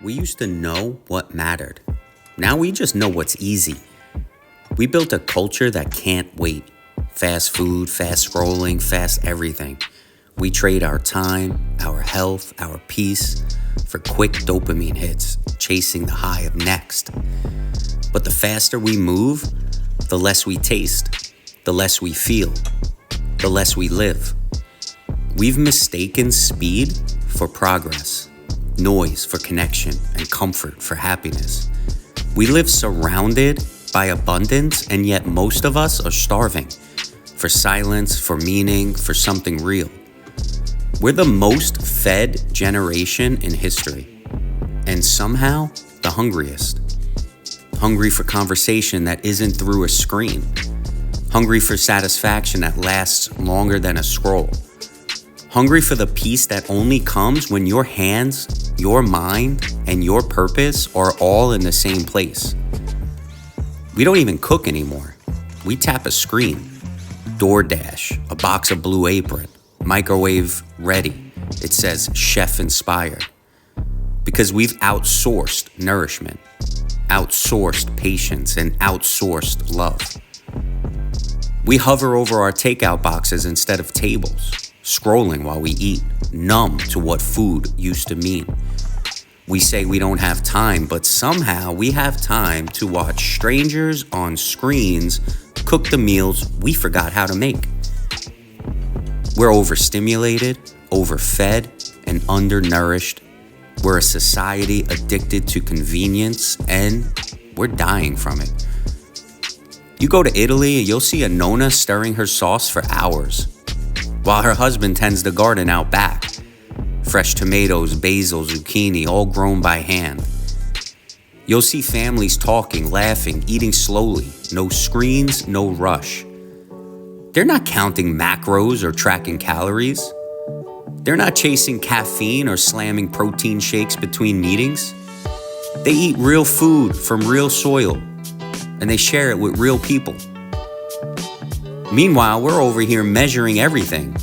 We used to know what mattered. Now we just know what's easy. We built a culture that can't wait. Fast food, fast scrolling, fast everything. We trade our time, our health, our peace for quick dopamine hits, chasing the high of next. But the faster we move, the less we taste, the less we feel, the less we live. We've mistaken speed for progress, noise for connection, and comfort for happiness. We live surrounded by abundance, and yet most of us are starving for silence, for meaning, for something real. We're the most fed generation in history, and somehow the hungriest. Hungry for conversation that isn't through a screen. Hungry for satisfaction that lasts longer than a scroll. Hungry for the peace that only comes when your hands, your mind, and your purpose are all in the same place. We don't even cook anymore. We tap a screen. DoorDash, a box of Blue Apron, microwave ready. It says chef inspired. Because we've outsourced nourishment, outsourced patience, and outsourced love. We hover over our takeout boxes instead of tables, scrolling while we eat, numb to what food used to mean. We say we don't have time, but somehow we have time to watch strangers on screens cook the meals we forgot how to make. We're overstimulated, overfed, and undernourished. We're a society addicted to convenience, and we're dying from it. You go to Italy, you'll see a nonna stirring her sauce for hours, while her husband tends the garden out back. Fresh tomatoes, basil, zucchini, all grown by hand. You'll see families talking, laughing, eating slowly. No screens, no rush. They're not counting macros or tracking calories. They're not chasing caffeine or slamming protein shakes between meetings. They eat real food from real soil, and they share it with real people. Meanwhile, we're over here measuring everything.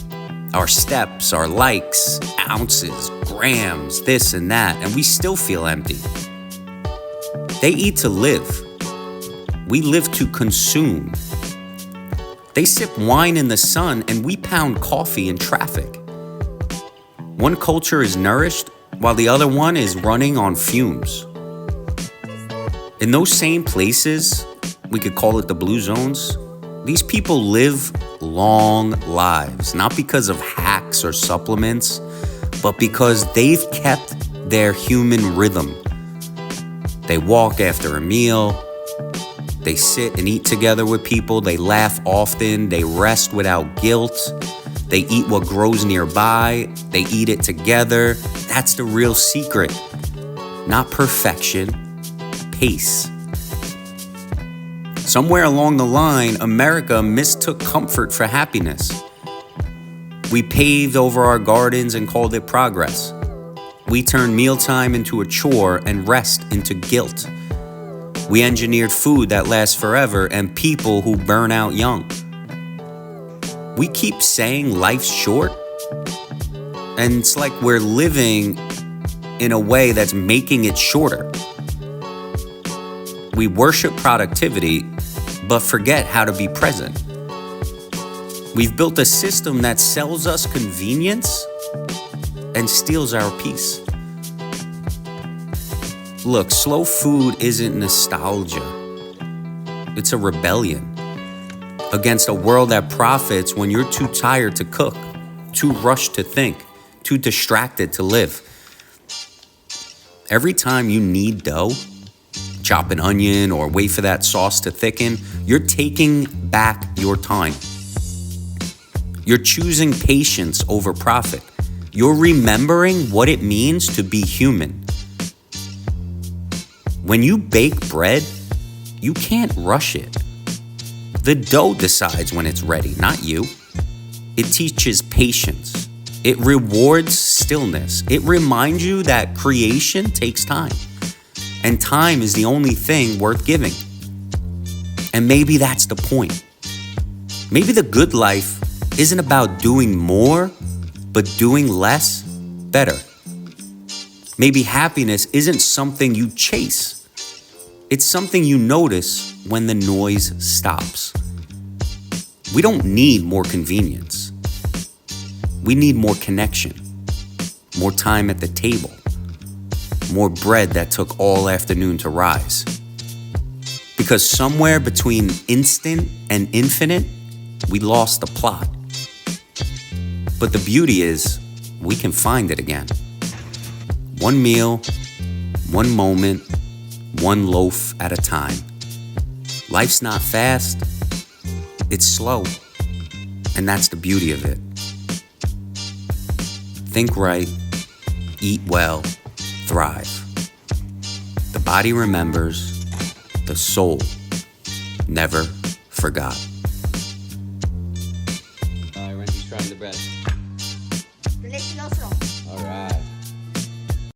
Our steps, our likes, ounces, grams, this and that, and we still feel empty. They eat to live. We live to consume. They sip wine in the sun, and we pound coffee in traffic. One culture is nourished, while the other one is running on fumes. In those same places, we could call it the blue zones, these people live long lives, not because of hacks or supplements, but because they've kept their human rhythm. They walk after a meal, they sit and eat together with people, they laugh often, they rest without guilt, they eat what grows nearby, they eat it together. That's the real secret. Not perfection, pace. Somewhere along the line, America mistook comfort for happiness. We paved over our gardens and called it progress. We turned mealtime into a chore and rest into guilt. We engineered food that lasts forever and people who burn out young. We keep saying life's short, and it's like we're living in a way that's making it shorter. We worship productivity, but forget how to be present. We've built a system that sells us convenience and steals our peace. Look, slow food isn't nostalgia. It's a rebellion against a world that profits when you're too tired to cook, too rushed to think, too distracted to live. Every time you knead dough, chop an onion or wait for that sauce to thicken, you're taking back your time. You're choosing patience over profit. You're remembering what it means to be human. When you bake bread, you can't rush it. The dough decides when it's ready, not you. It teaches patience. It rewards stillness. It reminds you that creation takes time. And time is the only thing worth giving. And maybe that's the point. Maybe the good life isn't about doing more, but doing less better. Maybe happiness isn't something you chase. It's something you notice when the noise stops. We don't need more convenience. We need more connection, more time at the table, more bread that took all afternoon to rise. Because somewhere between instant and infinite, we lost the plot. But the beauty is, we can find it again. One meal, one moment, one loaf at a time. Life's not fast, it's slow, and that's the beauty of it. Think right, eat well, thrive. The body remembers, the soul never forgot.